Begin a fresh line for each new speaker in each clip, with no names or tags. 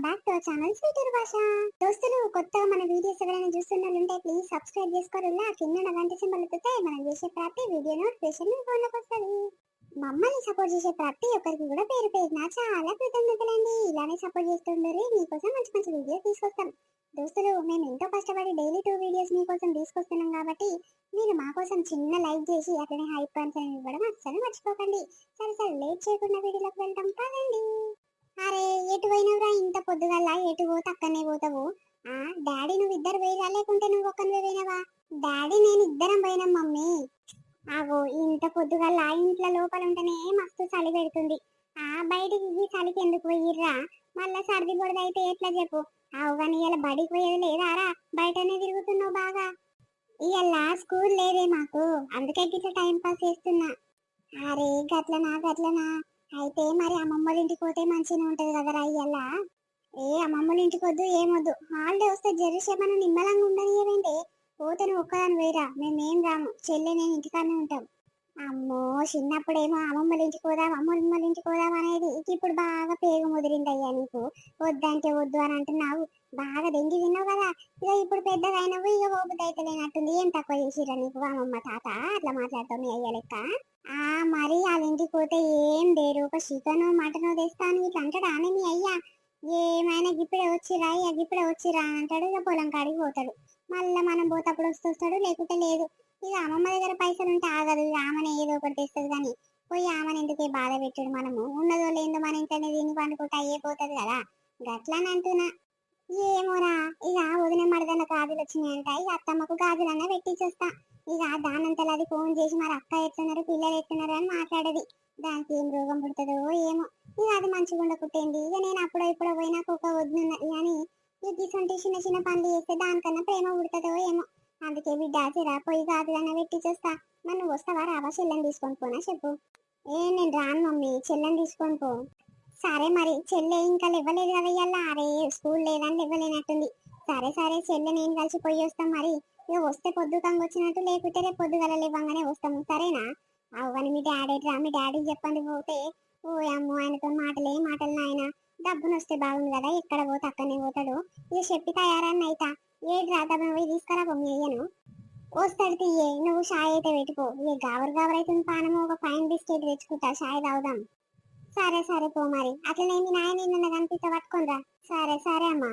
Back to our channel sweeter భాష. దోస్తులు, కొత్తగా మన వీడియోస్ ఎవరైనా చూస్తున్నట్లుంటే ప్లీజ్ సబ్స్క్రైబ్ చేసుకోరులా. కింద గంట సింబల్ వస్తే మనం చేసే ప్రతి వీడియో నోటిఫికేషన్ మీ ఫోన్లోకి వస్తుంది. మమ్మల్ని సపోర్ట్ చేసే ప్రతి ఒక్కరికి కూడా పేరు పేరున చాలా కృతజ్ఞతలండి. ఇలానే సపోర్ట్ చేస్తుండరు, మీకోసం మంచి మంచి వీడియోస్ తీసుకొస్తాం. దోస్తులు, మేము ఎంతో కష్టపడి డైలీ 2 వీడియోస్ మీకోసం తీసుకొస్తున్నాం కాబట్టి మీరు మా కోసం చిన్న లైక్ చేసి అట్లనే హైప్ పాయింట్స్ అనేవి ఇవ్వడం అస్సలు మర్చిపోకండి. సరే సరే, లేట్ చేయకుండా వీడియోలోకి వెళ్తాం పదండి. అరే, ఎటు పోయినవురా ఇంత పొద్దుగల్లా? ఎటు పోతే అక్కడనే పోతావు. డాడీ నువ్వు ఇద్దరు పోయిరా లేకుంటే నువ్వు ఒక్కనివే పోయినావా? డాడీ నేను ఇద్దరం పోయినాం మమ్మీ. ఆగో, ఇంత పొద్దుగల్లా ఇంట్లో లోపల ఉంటేనే మస్తు చలి పెడుతుంది. బయటికి ఈ చలికి ఎందుకు పోయిర్రా? మళ్ళా సర్ది బొడద అయితే ఎట్లా చెప్పు. కానీ ఇలా బడికి పోయేది లేదారా? బయటనే తిరుగుతున్నావు బాగా. ఇవాళ స్కూల్ లేదే మాకు, అందుకే ఇట్లా టైం పాస్ చేస్తున్నా. అరే గట్లనా గట్లనా, అయితే మరి అమ్మమ్మల ఇంటికి పోతే మంచిగా ఉంటది కదరా ఇయ్యాల. అమ్మమ్మల ఇంటికి వద్దు, ఏమొద్దు. హాలిడే వస్తే జెరూసేమన్నా నిమ్మలంగా ఉండనివ్వండి. పోతే నువ్వు ఒక్కదాని వేరా, మేమేం రాము. చెల్లె నేను ఇంటికాడనే ఉంటాం. అమ్మో, చిన్నప్పుడేమో అమ్మమ్మల ఇంటికి పోదాం అమ్మమ్మల ఇంటికి పోదాం అనేది, ఇప్పుడు బాగా పేగు ముదిరింది అయ్యా నీకు. వద్దంటే వద్దు అని అంటున్నావు. బాగా దెంగి తిన్నావు కదా. ఇక ఇప్పుడు పెద్దగా అయినవు, ఇక ఓపిక అయితే లేనట్టుంది. ఏం తక్కువ చేసిరా నీకు అమ్మమ్మ తాత? అట్లా మాట్లాడతావు మీ అయ్య లెక్క. మరి వాళ్ళ ఇంటికి పోతే ఏం దేరు, ఒక చికెను మటను తెస్తాను ఇట్లా అంటాడు అని మీ అయ్యా. ఏమైనా గిప్పుడే వచ్చిరా, ఇక గిప్పుడే వచ్చిరా అంటాడు. ఇక పొలం కాడికి పోతాడు. మళ్ళీ మనం పోతప్పుడు వస్తాడు, లేకుంటే లేదు. ఇక అమ్మమ్మ దగ్గర పైసలు ఉంటే ఆగదు. ఇక ఆమెనే ఏదో ఒకటి తెస్తుంది కానీ పోయి ఆమెను ఎందుకే బాధ పెట్టాడు. మనము ఉన్నదో లేదో మన ఇంట్లోనే దీన్ని పండుకుంటే అయ్యేపోతుంది కదా. గట్లని అంటున్నా. ఏమోరా, ఇక వదిన మరదన్న గాజులు వచ్చినాయంట. ఇక అత్తమ్మకు గాజులన్నా పెట్టించేస్తా. ఇక దానంతలో అది ఫోన్ చేసి మరి అక్క ఎట్లున్నారు, పిల్లలు ఎట్లున్నారు అని మాట్లాడేది. దానికి ఏం రోగం పుడుతుందో ఏమో. ఇక అది మంచిగా ఉండకుంటేంది. ఇక నేను అప్పుడో ఇప్పుడో పోయినా ఒక వదినన్నది కానీ ఇక ఇటువంటి చిన్న చిన్న పనులు చేస్తే దానికన్నా ప్రేమ పుడుతుందో ఏమో. అందుకే బిడ్డ చిరా పోయి గాజులన్నా పెట్టించేస్తా. మరి నువ్వు వస్తావా రావా? చెల్లెని తీసుకొని పోనా చెప్పు. నేను రాను మమ్మీ, చెల్లెని తీసుకొని పో. సరే మరి, చెల్లె ఇంకా ఇవ్వలేదు కదా ఇయ్యాల. అరే స్కూల్ లేదని ఇవ్వలేనట్టుంది. సరే సరే, చెల్లె నేను కలిసి పోయి వస్తాం. మరి ఇక వస్తే పొద్దుకంగా వచ్చినట్టు, లేకుంటే రేపు పొద్దుగల ఇవ్వంగానే వస్తాము. సరేనా? అవ్వని మీ డాడీ రా, మీ డాడీకి చెప్పండి పోతే. ఓ అమ్మో, ఆయనతో మాటలే మాటలు నాయన. డబ్బును వస్తే బాగుంది కదా, ఎక్కడ పోతే అక్కడనే పోతాడు. ఇక చెప్పి తయారని అయితా. ఏడు రా, డబ్బును పోయి తీసుకురా మమ్మీ అయ్యను. వస్తాడు తీయే, నువ్వు షాయ్ అయితే పెట్టుకో. ఇక గాబర్ గాబర్ అయితే పానము ఒక ఫైన్ బిస్కెట్ తెచ్చుకుంటా, షాయ్ తాగుదాం. సరే సరే పో మరి. అట్లనే మీ నాయన నిన్న కనిపిస్తే పట్టుకోనరా. సరే సరే అమ్మా.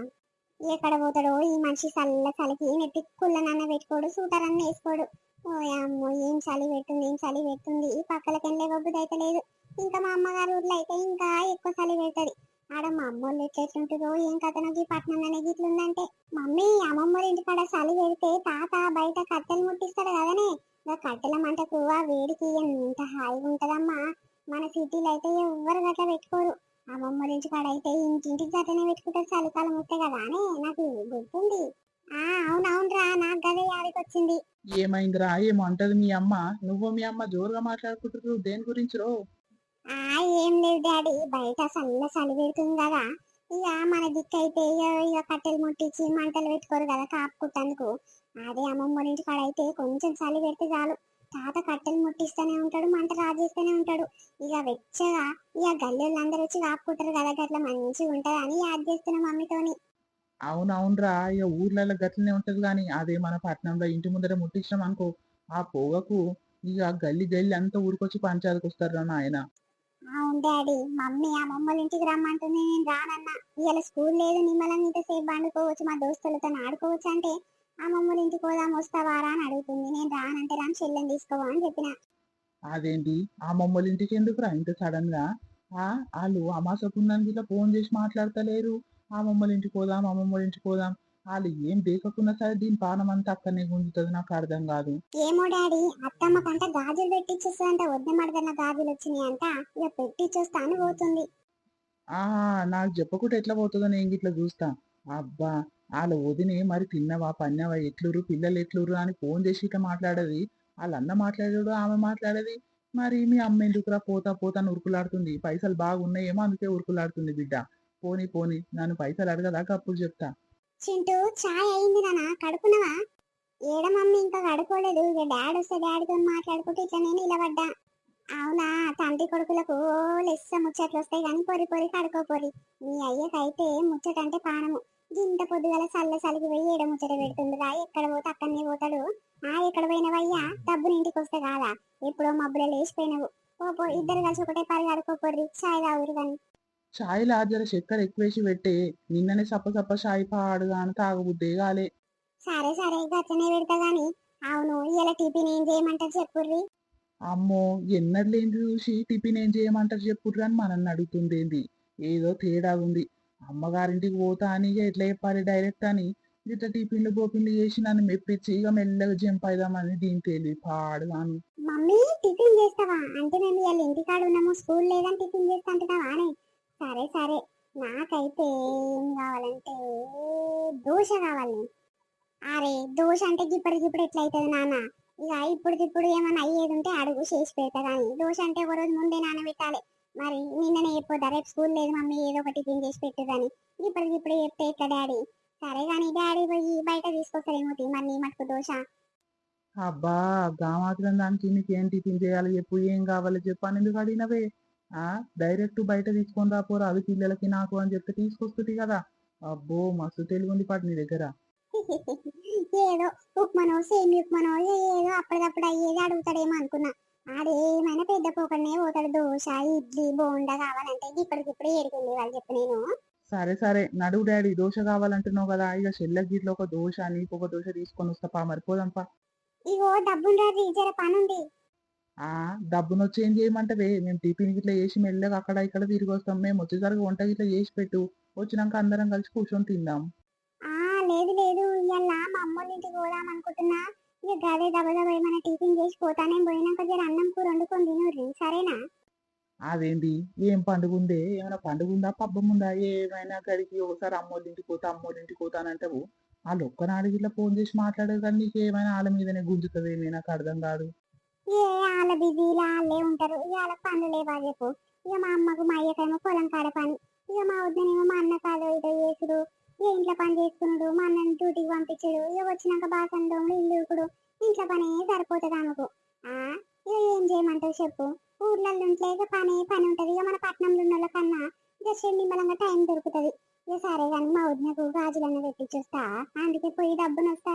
ఎక్కడ పోతాడో ఈ మనిషి, చల్ల చలికి నెత్తి కుళ్ళనన్న పెట్టుకోడు, సూటర్ అన్న వేసుకోడు. ఓ అమ్మో, ఏం చలి పెడుతుంది, ఏం చలి పెడుతుంది. ఈ పక్కలకెళ్ళే వద్దు అయితే లేదు. ఇంకా మా అమ్మగారు ఊర్లో అయితే ఇంకా ఎక్కువ చలి పెడుతుంది. ఆడ మా అమ్మోళ్ళు ఎట్లెట్లుంటుందో ఏం కథనో. ఈ పట్టణంలోనే గిట్లుందంటే. మమ్మీ, అమ్మమ్మోళ్ళ ఇంటికాడ చలి పెడితే తాత బయట కట్టెలు ముట్టిస్తాడు కదనే. ఇంకా కట్టెల మంటకు ఆ వేడికి ఎంత హాయిగా ఉంటదమ్మా. మన సిటీలో అయితే ఎవ్వరు గట్లా పెట్టుకోరు. అమ్మమ్మ ఇంటికాడ అయితే ఇంటింటికి గట్లనే పెట్టుకుంటారు చలికాలం వస్తే కదా అని నాకు గుర్తుంది. అవునవునరా, నాకు గదే యాదికి వచ్చింది.
ఏమైందిరా? ఏమంటది మీ అమ్మ? నువ్వు మీ అమ్మ జోరుగా మాట్లాడుకుంటున్నారు, దేని గురించి రో?
ఏం లేదు డాడీ, బయట చలి పెడుతుంది కదా. ఇక మన దిక్కు అయితే ఇక కట్టెలు ముట్టించి మంటలు పెట్టుకోరు కదా కాపుకుంటందుకు. అదే అమ్మమ్మ ఇంటికాడ అయితే కొంచెం చలి పెడితే చాలు, తాత కట్టెలు ముట్టిస్తూనే ఉంటాడు, మంట రాజేస్తూనే ఉంటాడు. ఇక వెచ్చగా ఇక గల్లెళ్ళందరూ వచ్చి కాపుకుంటారు కదా, గట్లా మంచిగా ఉంటది అని యాద్ చేస్తున్నా మమ్మీతోని.
అవునవునరా, ఇక ఊర్లలో గట్లనే ఉంటది కానీ అదే మన పట్టణంలో ఇంటి ముందర ముట్టించడం అనుకో, ఆ పొగకు ఇక గల్లి గల్లి అంతా ఊరికొచ్చి పంచాయతీకి వస్తారు నాయన.
అవును డాడీ, మమ్మీ అమ్మమ్మల ఇంటికి రమ్మంటుంది, నేను రానన్నా. ఇవాళ స్కూల్ లేదు, నిమ్మలంగా ఇంతసేపు పండుకోవచ్చు, మా దోస్తులతో ఆడుకోవచ్చు అంటే అమ్మమ్మల ఇంటికి పోదాం వస్తావారా అని అడుగుతుంది. నేను రానంటే రాని, చెల్లెని తీసుకోవా అని చెప్పిన.
అదేంటి ఆ మమ్మల్ని ఇంటికి ఎందుకురా ఇంత సడన్ గా? వాళ్ళు అమాస పున్నానికి ఇట్లా ఫోన్ చేసి మాట్లాడతలేరు. ఆ మమ్మల్ని ఇంటికి పోదాం, అమ్మమ్మల ఇంటికి పోదాం. వాళ్ళు ఏం దేకకున్నా సరే దీని పానం అంతా అక్కడనే గుంజుతుంది. నాకు అర్థం కాదు.
ఏమో డాడీ, అత్తమ్మ కంట గాజులు పెట్టిచ్చేస్తుందంట. వద్ద మడదన్న గాజులు వచ్చినాయి అంట, ఇక పెట్టిచ్చేస్తా అని పోతుంది.
నాకు చెప్పకుండా ఎట్లా పోతుందో నేను ఇట్లా చూస్తా. అబ్బా, వాళ్ళ వదిని మరి తిన్నవా పన్నవా ఎట్లురు పిల్లలు ఎట్లురు అని ఫోన్ చేసి ఇట్లా మాట్లాడేది. వాళ్ళ అన్న మాట్లాడాడు, ఆమె మాట్లాడేది. మరి మీ అమ్మ ఎందుకురా పోతా పోతా ఉరుకులాడుతుంది? పైసలు బాగున్నాయేమో అందుకే ఉరుకులాడుతుంది బిడ్డ. పోనీ పోనీ, నన్ను పైసలు అడగదాకా అప్పుడు చెప్తా.
చింటూ, చాయ్ అయింది నాన్న, కడుకున్నావా? ఏడ మమ్మీ ఇంకా కడుకోలేదు. ఇక డాడీ వస్తే డాడీతో మాట్లాడుకుంటే ఇట్లా నేను నిలబడ్డా. అవునా, తండ్రి కొడుకులకు లెస్స ముచ్చట్లు వస్తాయి కానీ పొరి పొరి కడుకోపోరి. మీ అయ్యకైతే ముచ్చటంటే పానము. ఇంత పొద్దుగల సల్ల సలికి పోయి ఏడ ముచ్చట పెడుతుందిరా, ఎక్కడ పోతే అక్కడనే పోతాడు. ఎక్కడ పోయినవయ్యా, డబ్బులు ఇంటికి వస్తే కాదా, ఎప్పుడో మబ్బులో లేచిపోయినవు. పో ఇద్దరు కలిసి ఒకటే పరి కడుకోపోర్రి, చాయ్ తాగురు కానీ.
చాయ్‌లా జర చక్కెర ఎక్కువేసి పెట్టే. నిన్ననే సప్ప సప్ప చాయ్ పాడుగాను తాగబుద్దే గాలే.
సరే సరే గట్లనే పెడతా గాని. అవును, ఇలా టిఫిన్ ఏం చేయమంటారు చెప్పుర్రి.
అమ్మో! ఎన్నడు లేనిది చూసి టిఫిన్ ఏం చేయమంటారు చెప్పుర్రి అని మనల్ని అడుగుతుందేంది? ఏదో తేడాగుంది. అమ్మగారింటికి పోతా అని ఇగ ఎట్లా చెప్పాలి డైరెక్ట్ అని గిట్ల టిఫిన్‌లు, బోఫిన్‌లు చేసి నన్ను మెప్పించి ఇగ మెల్లగా జంప్ అయిదామని దీని తెలివి పాడుగాను.
మమ్మీ టిఫిన్ చేస్తావా అంటే మేము ఇవాళ ఇంటికాడ ఉన్నాము, స్కూల్ లేదని టిఫిన్ చేస్తా అంటున్నావా అని. సరే సరే, నాకైతే ఏం కావాలంటే దోశ కావాలి. అరే దోశ అంటే గిప్పుడు ఎట్లయితుంది నాన్న, ఇక ఇప్పుడు ఏమన్నా అయ్యేది ఉంటే అడుగు చేసి పెడతా కానీ దోశ అంటే ఒక రోజు ముందే నానబెట్టాలి. మరి నిన్ననే చెప్పొద్దా రేపు స్కూల్ లేదు మమ్మీ ఏదో ఒక టిఫిన్ చేసి పెట్టుదని. ఇప్పుడు చెప్తే ఎట్లా డాడీ. సరే కానీ డాడీ పోయి బయట తీసుకొస్తారేమో మరి నీ మటుకు దోశ.
అబ్బా! గా మాత్రం దానికి నీకేం టిఫిన్ చేయాలి చెప్పు? ఏం కావాలో చెప్పు అని ఎందుకు అడిగినవే? ఆ! డైరెక్ట్ బయట తీసుకొని రాపోరాదు పిల్లలకి నాకు అని చెప్తే తీసుకొస్తది కదా! అబ్బో! మస్తు తెలివుంది పాటు నీ దగ్గర.
ఏదో ఉప్మానో సేమి ఉప్మానో ఏదో అప్పటికప్పుడు అయ్యేది అడుగుతాడేమో అనుకున్నా. ఆడేమైనా పెద్ద పోకడనే పోతాడు. దోశ ఇడ్లీ బోండా కావాలంటే ఇప్పటికిప్పుడు ఏడుకుంది వాళ్ళు చెప్పు నేను.
సరే సరే నడువు డాడీ దోశ కావాలంటున్నావు కదా! ఇగ చెల్లెకి గిట్ల ఒక దోశ, నీకొక దోశ తీసుకొని వస్తా పా మరి పోదాం పా.
ఇగో డబ్బుండాది జర పనుంది.
ఆ! డబ్బునొచ్చి ఏం చేయమంటవే? మేము టిఫిన్ గిట్ల చేసి మెల్లగా అక్కడ ఇక్కడ తిరిగొస్తాం. మేమొచ్చేసరికి వంట గిట్ల చేసి పెట్టు. వచ్చినంక అందరం కలిసి కూర్చొని తిందాం.
లేదు లేదు, ఇవాళ మా అమ్మోళ్ళ ఇంటికి పోదాం అనుకుంటున్నా. ఇక గదే దబదబ ఏమైనా టిఫిన్ చేసి పోతా, నేను పోయినాక జర అన్నం కూర వండుకొని తినుర్రి సరేనా.
అదేంటి? ఏం పండుగుందే? ఏమైనా పండుగుందా? పబ్బముందా? ఏమైనా గడికి ఒకసారి అమ్మోళ్ళింటికి పోతా అనంటావు. ఆళ్ళొక్కనాడు గిట్ల ఫోను చేసి మాట్లాడరు కానీ నీకేమైనా ఆళ్ళ మీదనే గుంజుతదేమి నాకర్థం కాదు.
వాళ్ళ బిజీలా వాళ్ళే ఉంటారు. ఇక వాళ్ళకి పనులు లేవా చెప్పు. ఇక మా అమ్మకు మా అయ్యకేమో పొలం కాడ పని. ఇక మా వద్దనేమో మా అన్న కాదో ఇదో చేసుడు, ఇక ఇంట్లో పని చేసుకున్నాడు, మా అన్నని డ్యూటీకి పంపించాడు. ఇక వచ్చినాక బాసన దోమలు ఇల్లు ఇప్పుడు ఇంట్లో పనే సరిపోతుంది ఆమెకు. ఆ ఇక ఏం చేయమంటావు చెప్పు. ఊర్లలో ఉంటే ఇక పని ఉంటది. ఇక మన పట్నంలో ఉన్న వాళ్ళ కన్నా జస్ట్ నిమ్మలంగా టైం దొరుకుతుంది. ఇక సరే కానీ మా వదినకు గాజులన్న పెట్టించొస్తా, అందుకే పోయి డబ్బును వస్తా.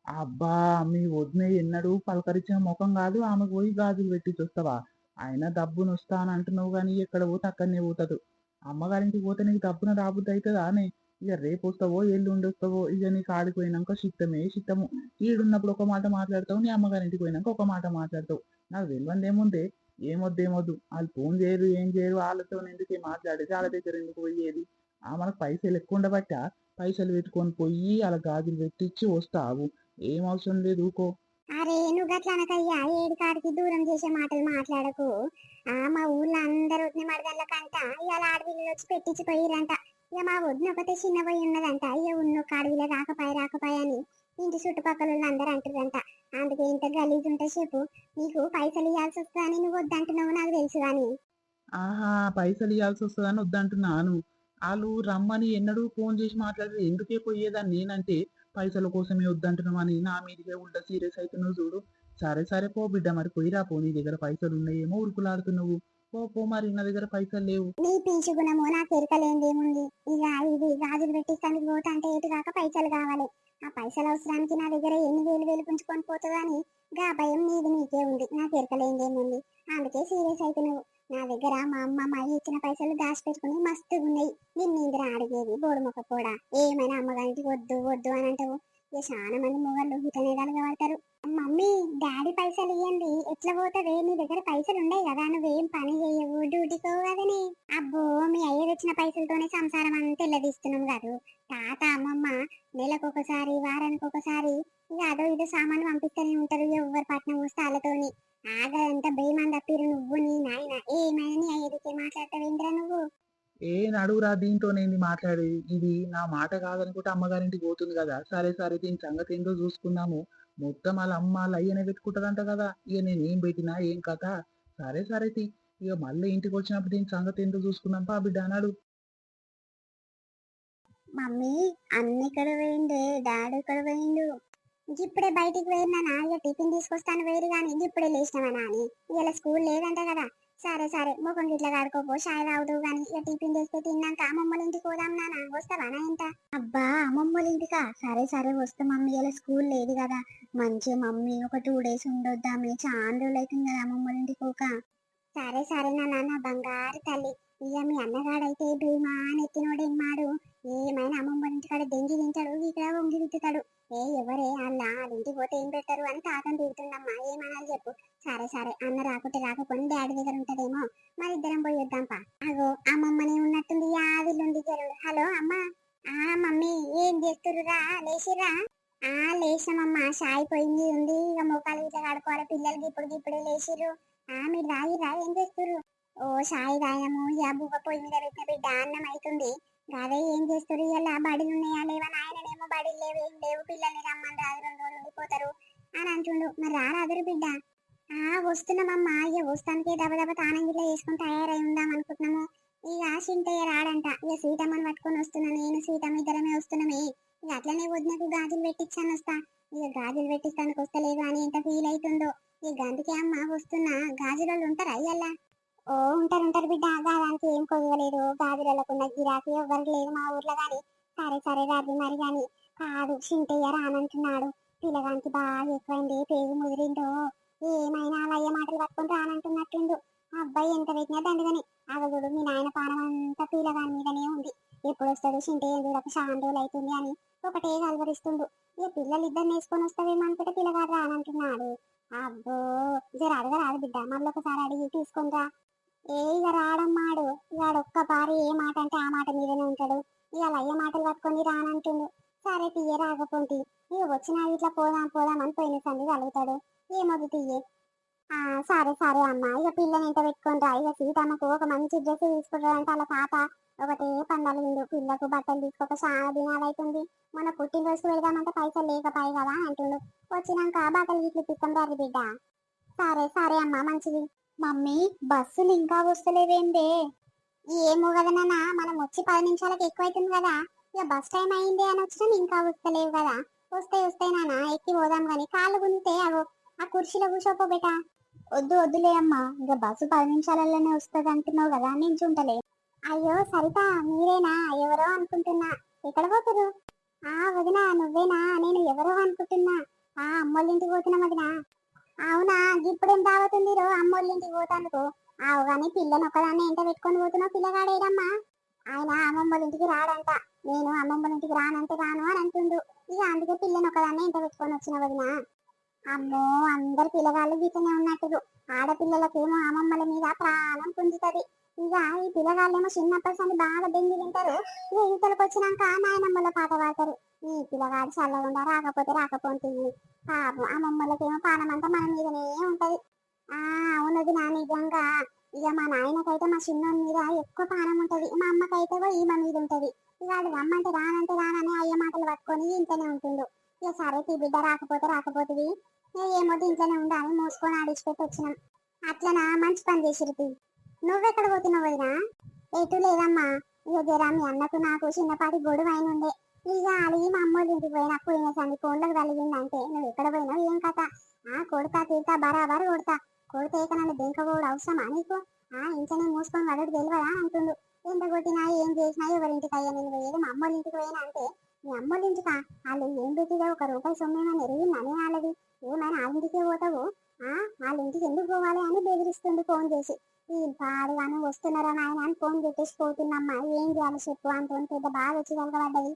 అబ్బా! మీ వదిన ఎన్నడూ పలకరించిన మొఖం గాదు. ఆమెకు పోయి గాజులు పెట్టిచ్చొస్తవా? అయినా దబ్బునొస్తా అని అంటున్నావు గానీ ఎక్కడ పోతే అక్కడనే పోతదు. అమ్మగారింటికి పోతే నీకు దబ్బున రాబుద్దయితదానే? ఇగ రేపొస్తవో, ఎల్లుండొస్తవో ఇగ నీకు ఆడికి పోయినంక షిత్తమే షిత్తము. ఈడున్నప్పుడు ఒక మాట మాట్లాడతావు. నీ అమ్మగారింటికి పోయినంక ఒక మాట మాట్లాడతావు. నాకు తెలవందేముందే? ఏమొద్దేమొద్దు. ఆళ్ళు ఫోను జేయరు, ఏం జేయరు. ఆళ్ళతోనెందుకే మాట్లాడేది? ఆళ్ళ దగ్గరెందుకు పోయ్యేది? మనకు పైసలెక్కువుండబట్టా పైసలు పెట్టుకొని పొయ్యి ఆళ్ళ గాజులు పెట్టిచ్చి వస్తావు. ఏం అవసరం లేదు ఊకో.
అరే నువ్వు గట్ల అనకయ్యా, ఏడు కాడికి దూరం చేసే మాటలు మాట్లాడకు. మా ఊర్లో అందరు వదిన మరదళ్ళకంట ఇవాళ ఆడపిల్లలు వచ్చి పెట్టించిపోయిరంట. ఇక మా వదిన ఒకటే చిన్న పోయి ఉన్నదంట. ఇక ఉన్న ఆడపిల్ల రాకపాయ అని ఇంటి చుట్టుపక్కల వాళ్ళు అందరూ అంటారంట. అందుకే ఇంత గలీజ్ ఉంటే చెప్పు. నీకు పైసలు ఇవ్వాల్సి వస్తుందని నువ్వు వద్దంటున్నావు నాకు తెలుసు కానీ.
ఆహా! పైసలియ్యాల్సొస్తదని వద్దంటున్నాను. ఆళ్ళు రమ్మని ఎన్నడూ ఫోను చేసి మాట్లాడరు. ఎందుకే పోయేదాన్ని నేనంటే, పైసల కోసమే వద్దంటున్నావని నా మీదకే ఉల్టా సీరియస్ అయితున్నావు చూడు. సరే సరే పో బిడ్డ మరి పోయిరా పో. నీ దగ్గర పైసలున్నాయేమో ఉరుకులాడుతున్నావు. పో మరి నా దగ్గర పైసలు లేవు.
నీ పీచు గుణము నాకు ఎరకలేందేముంది. ఇక ఇది గాజులు పెట్టిస్తానికి పోతా అంటే ఎటు కాక పైసలు కావాలి. ఆ పైసల అవసరానికి నా దగ్గర ఎన్ని వేలు పుంజుకొని పోతుందని గా భయం నీది నీకే ఉంది. నాకు ఎరకలేందేముంది. అందుకే సీరియస్ అవుతున్నావు. నా దగ్గర మా అమ్మ మా అయ్య ఇచ్చిన పైసలు దాచిపెట్టుకుని మస్తుగా ఉన్నాయి. నిన్నిందిరా అడిగేది బోడు మొక్క కూడా. ఏమైనా అమ్మగారికి వద్దు వద్దు అని అంటావు. ఇక చాలా మంది మొగళ్ళు హితనేదాలుగా పడతారు. మమ్మీ డాడీ పైసలు ఇవ్వండి ఎట్లా పోతుంది, నీ దగ్గర పైసలు ఉండవు కదా, నువ్వేం పని చేయవు డ్యూటీకి పోవు కదనే. అబ్బో మీ అయ్య తెచ్చిన పైసలతోనే సంసారం అంతా ఎల్లదీస్తున్నాం కాదు. తాత అమ్మమ్మ నెలకొకసారి వారానికి ఒకసారి ఇక అదో ఇదో సామాను పంపిస్తూనే ఉంటారు. ఎవరు పట్నం వస్తే వాళ్ళతోని ఆగదంతా బేమాన్ తప్పిరు. నువ్వు నీ నాయన ఏమైనా నీ అయ్యదికే మాట్లాడతావేంద్రా నువ్వు.
నడువురా దీంతోనేంది మాట్లాడేది? ఇది నా మాట కాదనుకుంటే అమ్మగారింటికి పోతుంది గదా! సరే సరే దీని సంగతేందో జూసుకుందాము. మొత్తం ఆళ్ళమ్మ, ఆళ్ళయ్యనే పెట్టుకుంటదంట గదా! ఇగ నేనేం బెట్టినా ఏం కథ? సరే సరే తీ. ఇగ మళ్ళీ ఇంటికొచ్చినప్పుడు దీని సంగతేందో జూసుకుందాం పా బిడ్డ నడు.
మమ్మీ అన్న ఇక్కడ పోయిండే, డాడీ ఇక్కడ పోయిండు. ఇప్పుడే బయటికి పోయినా ఇక టిఫిన్ తీసుకొస్తాను వేరు కానీ ఇప్పుడే లేచినావా అని ఇలా స్కూల్ లేదంట కదా. సరే సరే ముఖం గిట్ల కాడుకోపో చాయ్ తాగుతావు కానీ ఇక టిఫిన్ తెస్తే తిన్నాక అమ్మమ్మల ఇంటికి పోదాం నాన్న, వస్తావా నా ఇంట? అబ్బా అమ్మమ్మల ఇంటికా? సరే సరే వస్తా మమ్మీ, ఇలా స్కూల్ లేదు కదా. మంచిగా మమ్మీ ఒక 2 days ఉండొద్దామే, చాలా రోజులు అవుతుంది కదా అమ్మమ్మల ఇంటికి పోక. సరే సరే నాన్న బంగారు తల్లి. ఇక మీ అన్నగాడైతే భీమా నెత్తినోడేమాడు, ఏమైనా అమ్మమ్మల ఇంటికాడ దెంగి తింటాడు, ఇక్కడ వంగి తిట్టుతాడు. ఎవరే అలా ఇంటికి పోతే ఏం పెట్టారు అని తాతను తిడుతుందమ్మా, ఏమనాలి చెప్పు. సరే సరే అన్న రాకుంటే రాకపోని డాడీ దగ్గర ఉంటదేమో, మరి ఇద్దరం పోయి వద్దాంపా. అగో అమ్మమ్మనే ఉన్నట్టుంది, యాదిలుండి జరుడు. హలో అమ్మ. మమ్మీ ఏం చేస్తుర్రురా, లేచిరా? లేచామమ్మా, షాయి పొయ్యి మీద ఉంది, ఇక మొక్కలు ఇట్లా కడుకోవాలి, పిల్లలకి ఇప్పుడే లేచిర్రు. మీరు తాగిరా, ఏం చేస్తుర్రు? ఓ షాయి తాగము, ఇక బువ్వ పొయ్యి మీద పెట్టిన బిడ్డ, అన్నం అవుతుంది. అదే ఏం చేస్తారు ఇలా, బడిలు ఉన్నాయా లేవా? నాయననేమో బడిలు లేవు ఏం లేవు, పిల్లల్ని రమ్మని రాదు 2 రోజులు ఉండిపోతారు అని అంటుండు. మరి రారాదురు బిడ్డ? వస్తున్నామమ్మా, ఇక వస్తానికి దెబ్బ తానం గిట్లా వేసుకుని తయారై ఉందాం అనుకుంటున్నాము. ఇక సింటయ్య రాడంట, ఇక సీతమ్మని పట్టుకొని వస్తున్నా, నేను సీతమ్మ ఇద్దరమే వస్తున్నామే. ఇక అట్లనే వదినకు గాజులు పెట్టించాను వస్తా. ఇక గాజులు పెట్టిస్తానికి వస్తలేదు అని ఎంత ఫీల్ అవుతుందో. ఇక అందుకే అమ్మ వస్తున్నా, గాజులు ఉంటారా అయ్యల్లా? ఉంటారు బిడ్డ, దానికి ఏం కొదవలేదు, గాజులకున్న గిరాకీ ఎవ్వరికి లేదు మా ఊర్లో గాని. సరే సరే రాదు మరి గాని. కాదు సింటయ్య రానంటున్నాడు, పిల్లగానికి బాగా ఎక్కువైంది, పేగు ముదిరిందో ఏమైనా అయ్య మాటలు పట్టుకుని రానంటున్నట్టుండు. అబ్బాయి ఎంత పెట్టినా దండగని. అగదుడు మీ నాయన పానం అంతా పిల్లగాని మీదనే ఉంది. ఎప్పుడు వస్తాడు సింటయ్య చూడక చాలా రోజులు అవుతుంది అని ఒకటే కలవరిస్తుండు. ఇక పిల్లలు ఇద్దరు వేసుకొని వస్తావేమో అనుకుంటే పిల్లగాడు రానంటున్నాడు. అబ్బో జర అడగరాదు బిడ్డ, మళ్ళీ ఒకసారి అడిగి తీసుకుంటా. ఇక రాడమ్మాడు, ఇవాడ ఒక్క పారి ఏ మాట అంటే ఆ మాట మీదనే ఉంటాడు. ఇక అయ్య మాటలు పట్టుకొని రానంటుండు. సరే తీయ రాకపోంటి, ఇక వచ్చినా ఇట్లా పోదాం అని పోయిన సంది కలుగుతాడు. ఏమొద్దు తీయే. సరే సరే అమ్మ, ఇక పిల్లని ఇంట పెట్టుకొని రా. ఇక సీతమ్మకు ఒక మంచి డ్రెస్ తీసుకుంటాడంటే అలా తాత ఒకటే పందాలు విండు, పిల్లకు బట్టలు తీసుకోక చాలా దినాలు అవుతుంది. మన పుట్టినరోజు పెడదామంటే పైసలు లేకపోయి కదా అంటుండు. వచ్చినాక బట్టలు గిట్లు ఇప్పిస్తాం రండి బిడ్డ. సరే సరే అమ్మ మంచిది. మమ్మీ బస్సులు ఇంకా వస్తలేవేందే? ఏమో కదా నాన్న, మనం వచ్చి 10 నిమిషాలకు ఎక్కువైతుంది కదా. ఇక బస్ టైం అయింది అని వచ్చినా ఇంకా వస్తలేవు కదా. వస్తాయి నాన్న, ఎక్కి పోదాం గాని. కాళ్ళు గుంజితే అవో ఆ కుర్చీలో కూర్చోపో బేటా. వద్దులే అమ్మా, ఇక బస్సు 10 నిమిషాలలోనే వస్తుంది అంటున్నావు కదా, నించుంటలే. అయ్యో సరిత మీరేనా? ఎవరో అనుకుంటున్నా. ఎక్కడ పోతురు? వదినా నువ్వేనా? నేను ఎవరో అనుకుంటున్నా. అమ్మోళ్ళ ఇంటికి పోతున్నా వదినా. అవునా, ఇప్పుడేం దావతుంది రో అమ్మోళ్ళ ఇంటికి పోతానుకో. కానీ పిల్లని ఒకదాన్ని ఎంట పెట్టుకొని పోతున్నావు, పిల్లగాడేరమ్మా? ఆయన అమ్మమ్మల ఇంటికి రాడంట, నేను అమ్మమ్మల ఇంటికి రానంటే రాను అని అంటుండు. ఇక అందుకే పిల్లని ఒకదాన్ని ఎంట పెట్టుకొని వచ్చిన వదినా. అమ్మో అందరు పిల్లగాళ్ళు గీతనే ఉన్నట్టు, ఆడపిల్లలకేమో అమ్మమ్మల మీద ప్రాణం పుంజుతుంది. ఇక ఈ పిల్లగాళ్ళేమో చిన్నప్పటి సంది బాగా దెంగి తింటారు. ఇక ఇంతలకు వచ్చినాక నాయనమ్మల పాట పాడతారు. ఈ పిల్లగాడు చల్లగుండా రాకపోతుంది. పాపం అమ్మమ్మలకేమో పానం అంతా మన మీదనే ఉంటది. అవునది నా నిజంగా. ఇక మా నాయనకైతే మా చిన్నోని మీద ఎక్కువ పానం ఉంటది, మా అమ్మకైతే ఈమె మీద ఉంటది. ఇక వాడు రమ్మంటే రానంటే రానని అయ్య మాటలు పట్టుకొని ఇంట్లోనే ఉంటుండు. ఇక సరే తీ బిడ్డ, రాకపోతుంది. ఏమో ఇంట్లోనే ఉండాలి, మూసుకొని ఆడిచిపెట్టి వచ్చినాం. అట్లనా, మంచి పని చేసిరు. నువ్వెక్కడ పోతున్నావు వదినా? ఎటు లేదమ్మా, ఇక జరా మీ అన్నకు నాకు చిన్నపాటి గొడవ అయిన ఉండే. ఇక అలిగి మా అమ్మోళ్ళ ఇంటికి పోయినా, పోయిన సంది ఫోన్లకు కలిగిందంటే నువ్వు ఎక్కడ పోయినావు ఏం కథ? కొడతా తీరుతా బరాబర్ కొడతా. కొడితే ఇక నన్ను దేనికోడు అవసరమా నీకు? ఇంట్లోనే మూసుకొని వాడు తెలియదా అంటుండు. ఎంత కొట్టినా ఏం చేసినా ఎవరింటికి అయ్యా నేను పోయేది మా అమ్మోళ్ళ ఇంటికి పోయినా అంటే, మీ అమ్మోళ్ళ ఇంటికా? వాళ్ళు ఏం పెట్టిదో 1 రూపాయి సొమ్మేమని ఎరిగిందని వాళ్ళది? ఏమైనా వాళ్ళ ఇంటికే పోతావు? వాళ్ళ ఇంటికి ఎందుకు పోవాలి అని బెదిరిస్తుంది ఫోన్ చేసి. ఈ పాడుగాను వస్తున్నారా నాయన అని ఫోన్ పెట్టేసి పోతున్నమ్మా, ఏం చేయాలి చెప్పు అంటూ పెద్ద బాధ వచ్చి కలగబడ్డది.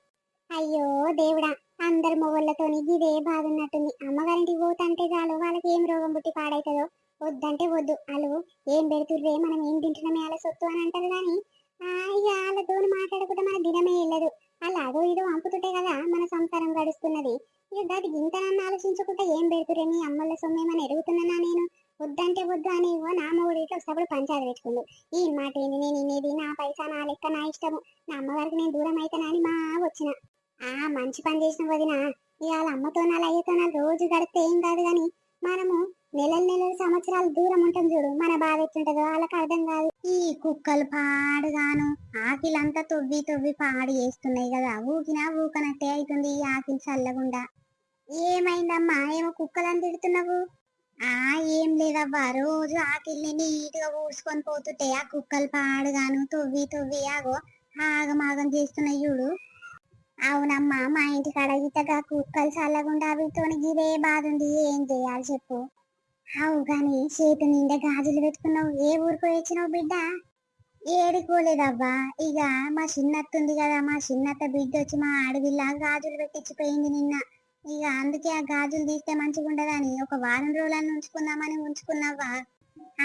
అయ్యో దేవుడా, అందరు మొగళ్ళతోని ఇదే బాధ ఉన్నట్టుంది. అమ్మగారింటికి పోతంటే చాలు వాళ్ళకి ఏం రోగం పుట్టి పాడైతుందో. వద్దంటే వద్దు, వాళ్ళు ఏం పెడుతుర్రే మనం ఏం తింటున్నామే వాళ్ళ సొత్తు అని అంటారు కానీ ఇక వాళ్ళతో మాట్లాడకుండా మన దినమే వెళ్ళదు. వాళ్ళు అదో ఇదో అంపుతుంటే కదా మన సంసారం గడుస్తున్నది. ఇక దానికి ఇంతనన్నా ఆలోచించకుండా ఏం పెడుతుర్రే నీ అమ్మల సొమ్మేమని ఎరుగుతున్నానా నేను? వద్దంటే వద్దు అని నా మూడు ఇట్లా ఒకసారి పంచాయతీ పెట్టుకుండు. ఈ మాట ఏంది, నేను ఇనేది నా పైసా నా లెక్క నా ఇష్టము, నా అమ్మగారికి నేను దూరం అయితానని మా వచ్చిన. మంచి పని చేసిన వదిన. ఇవాళ అమ్మతో నాలు అయ్యతో నాలు రోజు గడితే ఏం కాదు కానీ మనము నెలలు సంవత్సరాలు దూరం ఉంటాం చూడు, మన బాధ ఎట్లుంటదో వాళ్ళకి అర్థం కాదు. ఈ కుక్కలు పాడుగాను ఆకిలంతా తొవ్వి పాడు చేస్తున్నాయి కదా, ఊకినా ఊకనట్టే అవుతుంది ఈ ఆకిలి చల్లగుండా. ఏమైందమ్మా? ఏమో కుక్కలని తిడుతున్నావు? ఆ ఏం లేదవ్వా, రోజు ఆకిల్ని నీట్గా ఊడ్చుకొని పోతుంటే ఆ కుక్కలు పాడుగాను తొవ్వి తొవ్వి ఆగో ఆగమాగం చేస్తున్నాయి చూడు. అవునమ్మా, మా ఇంటి కాడ గిట్టగా కుక్కలు చల్లగుండా అవితోని గిదే బాధ ఉంది. ఏం చేయాలి చెప్పు? అవు గాని చేతి నిండా గాజులు పెట్టుకున్నావు, ఏ ఊరికి వచ్చినావు బిడ్డ? ఏడికోలేదవ్వా, ఇక మా చిన్నత్త ఉంది కదా, మా చిన్నత్త బిడ్డ వచ్చి మా అడవిలా గాజులు పెట్టించిపోయింది నిన్న. ఇక అందుకే ఆ గాజులు తీస్తే మంచిగా ఉండదని ఒక వారం రోజులను ఉంచుకుందామని ఉంచుకున్నావా.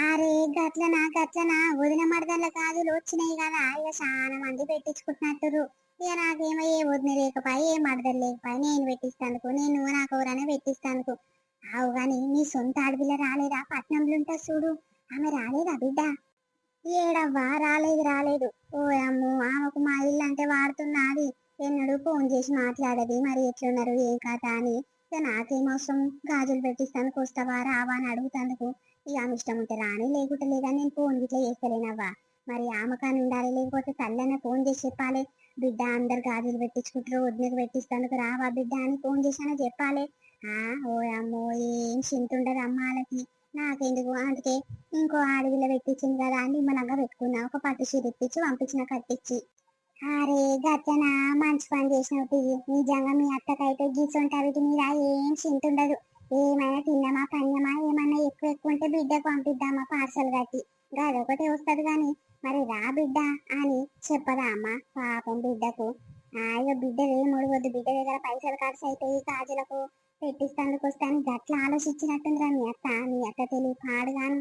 అరే గట్లనా గట్లనా, వదిన మరదళ్ళ గాజులు వచ్చినాయి కదా, ఇక చాలా మంది పెట్టించుకుంటున్నట్టురు. ఇక నాకేమో ఏ వదిన లేకపోయి ఏ మరదలు లేకపోయి నేను పెట్టిస్తానుకో, నేను నాకు ఎవరైనా పెట్టిస్తానుకో. అవు గాని నీ సొంత ఆడపిల్ల రాలేదా? పట్నంలో ఉంటా చూడు, ఆమె రాలేదా బిడ్డ? ఏడవ్వా, రాలేదు రాలేదు. ఓ అమ్మో, ఆమెకు మా ఇల్లు అంటే వాడుతున్నది. ఎన్నడూ ఫోన్ చేసి మాట్లాడది, మరి ఎట్లున్నారు ఏం కథ అని. ఇక నాకేం అవసరం, గాజులు పెట్టిస్తానికి వస్తావా రావా అని అడుగుతాందుకు. ఇక ఆమె ఇష్టం ఉంటే రాని, లేకుంటే లేదని నేను ఫోన్ గిట్లా చేస్తలేనవ్వా. మరి ఆమె కానీ ఉండాలి, లేకపోతే తల్లన్న ఫోన్ చేసి చెప్పాలి. బిడ్డ అందరు గాజులు పెట్టించుకుంటారు, వదినకు పెట్టిస్తానికి రావా బిడ్డ అని ఫోన్ చేశానో చెప్పాలి. ఓ అమ్మో, ఏం చింతుండదు అమ్మాలకి. నాకెందుకు, అందుకే ఇంకో ఆడవిల్ల పెట్టించింది కదా అని నిమ్మలంగా పెట్టుకున్నా, ఒక పట్టు చీర ఇప్పించి పంపించిన కట్టించి. అరే గట్లనా, మంచి పని చేసినావు తియ్యి. నిజంగా మీ అత్తకైతే గీసుంటా వీటి మీద ఏం చింతుండదు. ఏమైనా తిన్నామా పన్యమా, ఏమన్నా ఎక్కువ ఎక్కువ ఉంటే బిడ్డకు పంపిద్దామా పార్సల్ కట్టి, గదొకటే వస్తుంది గాని. మరి రా బిడ్డ అని చెప్పదా అమ్మ పాపం బిడ్డకు? ఇక బిడ్డ ఏమొడవద్దు, బిడ్డ దగ్గర పైసలు ఖర్చు అయితే ఈ గాజులకు పెట్టిస్తానికి వస్తాను గట్ల ఆలోచించినట్టుందిరా మీ అత్త తెలివి పాడుగాను.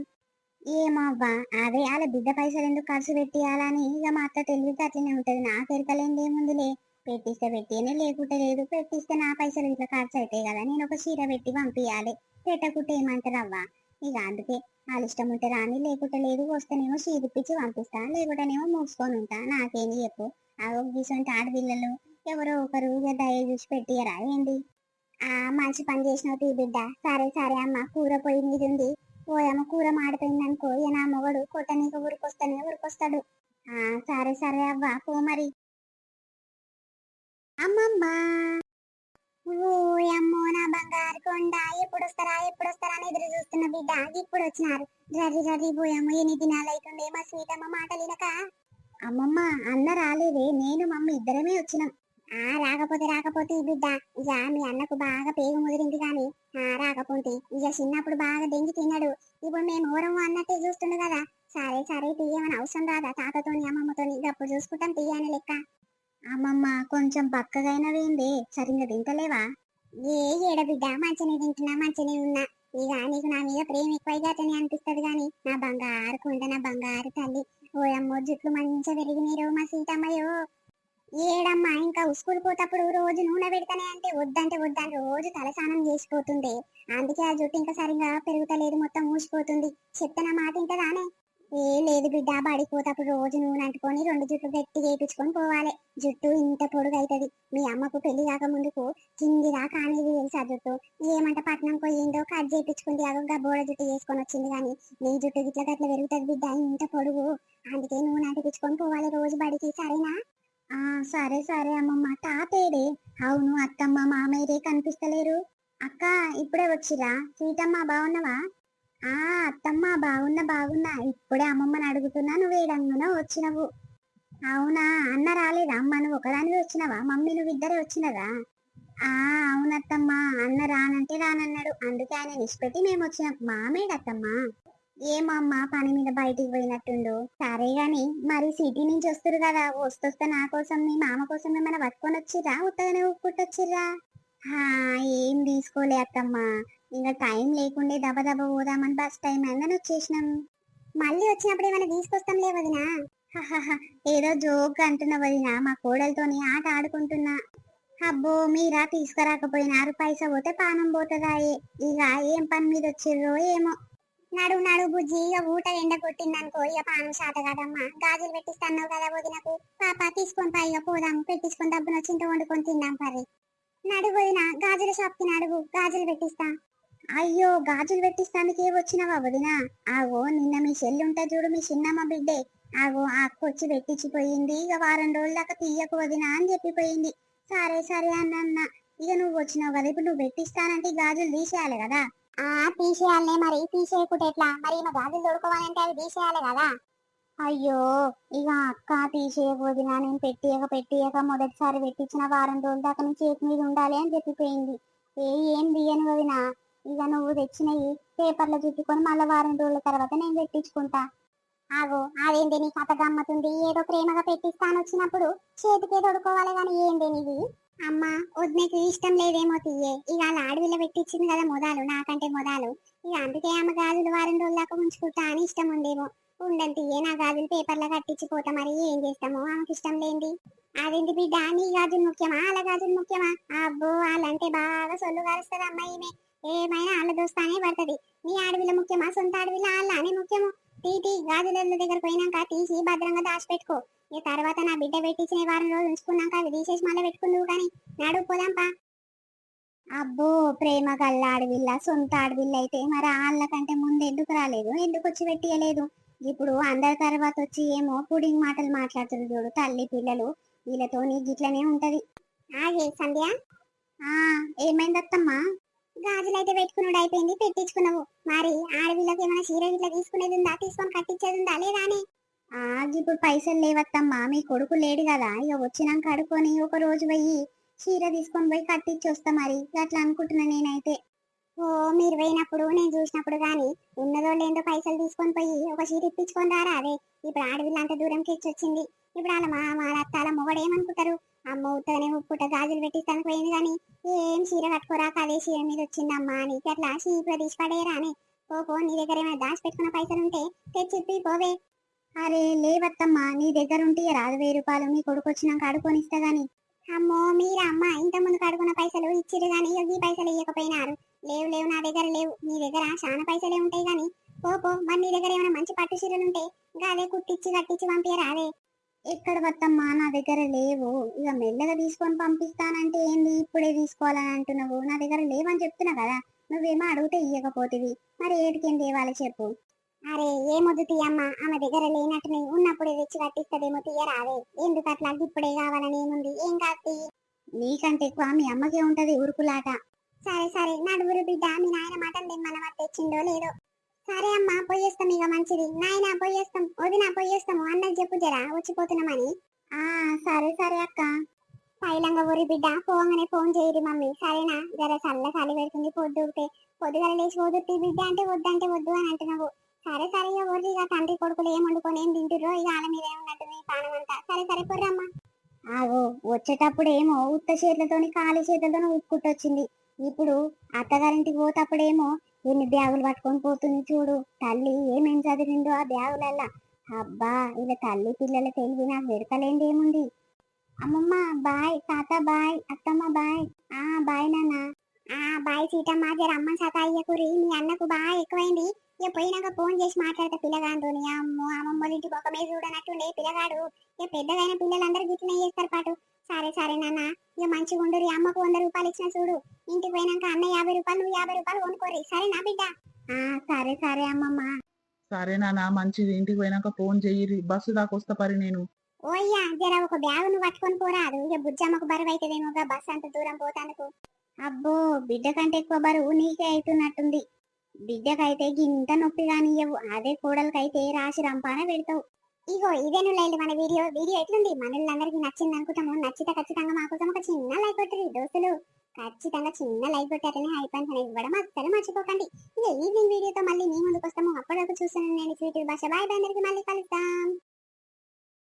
ఏమవ్వా, అదే వాళ్ళ బిడ్డ పైసలు ఎందుకు ఖర్చు పెట్టియాలని ఇక మా అత్త తెలివితే అట్లనే ఉంటది. నాకు ఎరకలేంది ఏముందిలే, పెట్టిస్తే పెట్టియనే, లేకుంటే లేదు. పెట్టిస్తే నా పైసలు ఇట్లా ఖర్చు అవుతాయి కదా, నేను ఒక చీర పెట్టి పంపించాలి. పెట్టకుంటే ఏమంటారు అవ్వా? ఇక అందుకే వాళ్ళ ఇష్టం ఉంటే రాని, లేకుంటే లేదు. వస్తేనేమో చీరిప్పించి పంపిస్తా, లేకుంటేనేమో మూసుకొని ఉంటా. నాకేంది చెప్పు? అవి గీసంటే ఆడపిల్లలు ఎవరో ఒకరు ఇక దయ చూసి పెట్టియరా ఏంది? మంచి పని చేసినావు తీ బిడ్డ. సరే సరే అమ్మ, కూర పొయ్యి మీద ఉంది. ఓయమ్మ, కూర మాడిపోయింది అనుకో, ఇక నా మొగడు కొట్టనీక ఊరికొస్తానే ఊరికొస్తాడు. సరే సరే అవ్వ, పో మరి. అమ్మమ్మ, ఓయమ్మో నా బంగారు కొండ, ఎప్పుడొస్తారా అని ఎదురు చూస్తున్న బిడ్డ, ఇప్పుడు వచ్చినారు. రర్రి రర్రి పోయమ్మ, ఎన్ని దినాలు అవుతుండే మా స్వీటమ్మ మాటలినక. అమ్మమ్మ, అన్న రాలేదే, నేను మమ్మీ ఇద్దరమే వచ్చినాం. రాకపోతే ఈ బిడ్డ, ఇక మీ అన్నకు బాగా పేగు ముదిరింది గాని రాకపోతే ఇక చిన్నప్పుడు బాగా దెంగి తిన్నాడు. ఇప్పుడు మేము ఊరము అన్నట్టే చూస్తుండు కదా. సరే సరే తీయమని అవసరం రాదా తాతతోని అమ్మమ్మతోని, అప్పుడు చూసుకుంటాం తీయని లెక్క. అమ్మమ్మ, కొంచెం బక్కగైనవేందే, సరిగ్గా తింటలేవా? ఏ ఏడ బిడ్డ, మంచిని తింటున్నా మంచిని ఉన్నా. ఇక నీకు నా మీద ప్రేమ ఎక్కువైగానే అనిపిస్తుంది గాని, నా బంగారు కొండ, నా బంగారు తల్లి. ఓయమ్మో, జుట్లు మంచిగా పెరిగినారు మా సీతమ్మయ్యో. ఏడమ్మా, ఇంకా స్కూల్ పోతప్పుడు రోజు నూనె పెడతానే అంటే వద్దంటే వద్దని రోజు తలస్నానం చేసిపోతుంది. అందుకే ఆ జుట్టు ఇంకా సరిగా పెరుగుతలేదు, మొత్తం ఊసిపోతుంది. చెప్తే నా మాట ఇంటదానే? ఏ లేదు బిడ్డ, బడిపోతప్పుడు రోజు నూనె అంటుకొని 2 జుట్లు గట్టి చేయించుకొని పోవాలి. జుట్టు ఇంత పొడుగు అవుతుంది. మీ అమ్మకు పెళ్లి కాక ముందుకు కింది దాకా అనేది తెలుసా జుట్టు? ఏమంట పట్నం పోయిందో కట్ చేయించుకుంది, అదో బోడ జుట్టు చేసుకొని వచ్చింది. కానీ నీ జుట్టు గిట్ల గట్ల పెరుగుతుంది బిడ్డ, ఇంత పొడుగు. అందుకే నూనె అంటిపించుకొని పోవాలి రోజు బడికి, సరేనా? సరే సరే అమ్మమ్మ. తాతేడే? అవును, అత్తమ్మ మామయ్యరే కనిపిస్తలేరు. అక్క, ఇప్పుడే వచ్చిరా? సీతమ్మ బాగున్నావా? ఆ అత్తమ్మ, బాగున్నా. ఇప్పుడే అమ్మమ్మని అడుగుతున్నా, నువ్వేడంగానో వచ్చినవు. అవునా, అన్న రాలేదా? అమ్మ నువ్వు ఒకదానివే వచ్చినవా? మమ్మీ నువ్వు ఇద్దరే వచ్చినదా? ఆ అవునత్తమ్మ, అన్న రానంటే రానన్నాడు, అందుకే ఆయన నిష్పెట్టి మేము వచ్చినాం. మామేడత్తమ్మ? ఏమమ్మా, పని మీద బయటికి పోయినట్టుండు. సరే గాని మరి సిటీ నుంచి వస్తారు కదా, వస్తొస్తే నా కోసం మీ మామ కోసం ఏమైనా పట్టుకొని వచ్చిర్రా, ఉత్తగానే ఊపుకుంటొచ్చిర్రా? ఏం తీసుకోలే అత్తమ్మ, ఇంకా టైం లేకుండే దబ దబ పోదామని బస్ టైం అయిందని వచ్చేసినాం. మళ్ళీ వచ్చినప్పుడు ఏమైనా తీసుకొస్తాంలే వదినా. హహహ, ఏదో జోక్ అంటున్నా వదినా, మా కోడలతోని ఆట ఆడుకుంటున్నా. అబ్బో, మీరా తీసుకురాకపోయినారు, పైసా పోతే పానం పోతుందాయే. ఇక ఏం పని మీద వచ్చిర్రో ఏమో. నడు నడు బుజ్జి, ఇక ఊట ఎండ కొట్టిందనుకో ఇక పానం శాత కాదమ్మా. గాజులు పెట్టిస్తాన్నావు కదా వదినకు, పాప తీసుకొని పా, ఇక పోదాం పెట్టించుకొని డబ్బున చింత వండుకొని తిందాం పరి. నడు వదిన, గాజుల షాప్కి నడువు, గాజులు పెట్టిస్తా. అయ్యో, గాజులు పెట్టిస్తానికి వచ్చినవా వదినా? ఆగో, నిన్న మీ చెల్లుంటే చూడు, మీ చిన్నమ్మ బిడ్డే, ఆగో ఆ అక్క వచ్చి పెట్టించిపోయింది. ఇక వారం రోజుల దాకా తీయకు వదినా అని చెప్పిపోయింది. సరే సరే అన్న. ఇక నువ్వు వచ్చినావు కదా, ఇప్పుడు నువ్వు పెట్టిస్తానంటే ఈ గాజులు తీసేయాలి కదా. ఆ తీసేయాలనే, మరి తీసేయకుంటే ఎట్లా, మరి ఈమె గాజులు తోడుకోవాలంటే అవి తీసేయాలి కదా. అయ్యో, ఇక అక్క తీసేయబోదినా, నేను పెట్టియక మొదటిసారి పెట్టించిన వారం రోజుల దాకా నీ చేతి మీద ఉండాలి అని చెప్పిపోయింది. ఏం తీయను వదినా, ఇక నువ్వు తెచ్చినవి పేపర్లో చుట్టుకొని మళ్ళీ వారం రోజుల తర్వాత నేను పెట్టించుకుంటా. ఆగో, అదేంటి నీ కథ గమ్మతుంది, ఏదో ప్రేమగా పెట్టిస్తాను వచ్చినప్పుడు చేతికే తొడుకోవాలి గాని ఏంటి నీది. అమ్మా, వదినకి ఇష్టం లేదేమో తీయే, ఇక అలా ఆడవిల్ల పెట్టించింది కదా మొదలు, నాకంటే మొదలు. ఇక అందుకే ఆమె గాజులు వారం రోజుల దాకా ఉంచుకుంటా అని ఇష్టం ఉందేమో. ఉండండి తీయే, నా గాజులు పేపర్లో కట్టించిపోతా, మరి ఏం చేస్తామో ఆమెకి ఇష్టం లేండి. అదేంటి బిడ్డ, నీ గాజులు ముఖ్యమా వాళ్ళ గాజులు ముఖ్యమా? అబ్బో, వాళ్ళంటే బాగా సొల్లు గారుస్తుంది అమ్మాయి, ఈమె ఏమైనా వాళ్ళ దోస్తానే పడుతుంది. నీ ఆడవిల్ల ముఖ్యమా, సొంత ఆడవిల్ల వాళ్ళనే ముఖ్యమో? తీటి గాజుల దగ్గర పోయినాక తీసి భద్రంగా దాచిపెట్టుకో. ఈ తర్వాత నా బిడ్డ పెట్టించిన వారం రోజులు ఉంచుకున్నాక అవి తీసేసి మళ్ళీ పెట్టుకుందువు కానీ. నడు పోదాంపా. అబ్బో, ప్రేమ గల్ల ఆడవిల్ల, సొంత ఆడవిల్ల అయితే మరి వాళ్ళకంటే ముందు ఎందుకు రాలేదు, ఎందుకు వచ్చి పెట్టియలేదు? ఇప్పుడు అందరి తర్వాత వచ్చి ఏమో పుడింగ్ మాటలు మాట్లాడుతున్నారు చూడు, తల్లి పిల్లలు వీళ్ళతో నీ గిట్లనే ఉంటది. ఆగే సంధ్య. ఆ ఏమైందత్తమ్మా? గాజులైతే పెట్టుకున్నాడు అయిపోయింది, పెట్టించుకున్నావు. మరి ఆడవిళ్ళకి ఏమైనా చీర గిట్ల తీసుకునేది ఉందా, తీసుకొని కట్టించేది ఉందా లేదా అని? ఇప్పుడు పైసలు లేవత్తమ్మా, మీ కొడుకు లేడు కదా, ఇక వచ్చినాక అడుకొని ఒక రోజు పోయి చీర తీసుకొని పోయి కట్టించి వస్తా, మరి అట్లా అనుకుంటున్నా నేనైతే. ఓ, మీరు పోయినప్పుడు నేను చూసినప్పుడు గాని ఉన్నదో లేదో పైసలు తీసుకొని పోయి ఒక చీర ఇప్పించుకొని రారా. అదే ఇప్పుడు ఆడవిల్ల అంత దూరంకి ఇచ్చి వచ్చింది, ఇప్పుడు వాళ్ళ మా అత్త వాళ్ళ మొగడు ఏమనుకుంటారు? అమ్మ ఉత్తగానే ఉప్పుట గాజులు పెట్టిస్తానికి పోయింది కానీ ఏం చీర కట్టుకోరాక అదే చీర మీద వచ్చిందమ్మా, నీకు అట్లా చీపులో తీసి పడేయరా అని. పో, నీ దగ్గర ఏమైనా దాచి పెట్టుకున్న పైసలు ఉంటే తెచ్చిప్పి పోవే. అరే లేవత్తమ్మా, నీ దగ్గర ఉంటే రాదు, 1000 రూపాయలు మీ కొడుకు వచ్చినాక అడుకొని ఇస్తా గాని. అమ్మో, మీరా అమ్మ, ఇంత ముందు కడుకున్న పైసలు ఇచ్చిరు గాని ఈ పైసలు ఇవ్వకపోయినారు. లేవు నా దగ్గర లేవు, నీ దగ్గర చాలా పైసలే ఉంటాయి గాని. పో, మరి నీ దగ్గర ఏమైనా మంచి పట్టు చీరలు ఉంటే గాదే కుట్టించి కట్టించి పంపియరాదే. ఎక్కడ వత్తమ్మా, నా దగ్గర లేవు. ఇక మెల్లగా తీసుకొని పంపిస్తానంటే ఏంది, ఇప్పుడే తీసుకోవాలని అంటున్నావు? నా దగ్గర లేవని చెప్తున్నా కదా, నువ్వేమో అడిగితే ఇయ్యకపోతివి, మరి ఏటికేం తేవాలి చెప్పు. అరే ఏమొద్దు తీయమ్మ, ఆమె దగ్గర లేనట్టుని ఉన్నప్పుడే తెచ్చి కట్టిస్తదేమో, తీయరాదే. ఎందుకు అట్లా, ఇప్పుడే కావాలని ఏముంది, ఏం కాదు. నీకంటే ఎక్కువ మీ అమ్మకే ఉంటది ఉరుకులాట. సరే నడుగురు బిడ్డ, మీ నాయన మటన్ తెమ్మన తెచ్చిండో లేదో. సరే అమ్మా, పోయేస్తాం, ఇక మంచిది. నాయన పోయేస్తాం, వదిన పోయేస్తాము, అన్నది చెప్పు జరా వచ్చిపోతున్నామని. ఆ సరే అక్క. పైలంగా ఊరి బిడ్డ, పోగానే ఫోన్ చేయరు మమ్మీ, సరేనా? జర చల్ల చలి పెడుతుంది, పొద్దుగల లేచి పోదుర్తి బిడ్డ అంటే వద్దంటే వద్దు అని అంటున్నావు. సరే ఇక ఊరి, ఇక తండ్రి కొడుకులు ఏం వండుకొని ఏం తింటుర్రో ఇక వాళ్ళ మీద ఏమన్నట్టు పానం అంతా. సరే పొర్రమ్మా. ఆగో, వచ్చేటప్పుడు ఏమో ఉత్త చేతులతోని ఖాళీ చేతులతోని ఉట్టుకొట్టొచ్చింది. ఇప్పుడు అత్తగారింటికి పోతప్పుడేమో ఎన్ని బ్యాగులు పట్టుకొని పోతుంది చూడు. తల్లి ఏమేం చదివిందో ఆ బ్యాగులల్లా. అబ్బా, ఇలా తల్లి పిల్లల తెలివి నాకు వెడతలేంది ఏముంది. అమ్మమ్మ బాయ్, తాత బాయ్, అత్తమ్మ బాయ్. బాయ్ నాన్న. బాయ్ సీతమ్మ, జర అమ్మ సతాయ్యకురి, మీ అన్నకు బాగా ఎక్కువైంది. ఇక పోయినాక ఫోన్ చేసి మాట్లాడతా పిల్లగాంతో. అమ్మో, అమ్మమ్మ ఇంటి బొక్కమే చూడనట్టుండే పిల్లగాడు. ఇక పెద్దగైన పిల్లలందరూ గిట్లనే చేస్తారు పాటు. సరే నాన్న, ఇక మంచిగా ఉండరు. అమ్మకు 100 రూపాయలు ఇచ్చిన చూడు, ఇంటికి పోయినాక అన్న 50 రూపాయలు, నువ్వు 50 రూపాయలు కొనుక్కోరి, సరేనా బిడ్డ? సరే అమ్మమ్మ.
సరే నాన్న, మంచిది. ఇంటికి పోయినాక ఫోన్ చెయ్యి, బస్సు దాకా వస్తా పరి నేను.
ఓయ్యా, జర ఒక బ్యాగ్ నువ్వు పట్టుకొని పోరాదు, ఇక బుజ్జమ్మకు బరువు అవుతుందేమోగా బస్సు అంత దూరం పోతానుకు. అబ్బో, బిడ్డ కంటే ఎక్కువ బరువు నీకే అవుతున్నట్టుంది. బిడ్డకైతే గింత నొప్పి కానియ్యవు, అదే కోడలకైతే రాసి రంపాన పెడతావు. ఇగో ఇదేను లైలు మన వీడియో ఎట్లుంది? మనల్లందరికీ నచ్చింది అనుకుంటాము. నచ్చితే ఖచ్చితంగా మా కోసం ఒక చిన్న లైక్ కొట్టండి దోస్తులు. ఖచ్చితంగా చిన్న లైక్ కొట్టి అట్లనే హైప్ అని ఇవ్వడం అస్సలు మర్చిపోకండి. ఇక ఈవినింగ్ వీడియోతో మళ్ళీ మీ ముందుకు వస్తాము. అప్పటివరకు చూస్తున్నాను నేను స్వీట్ భాష. బాయ్, అందరికీ మళ్ళీ కలుద్దాం.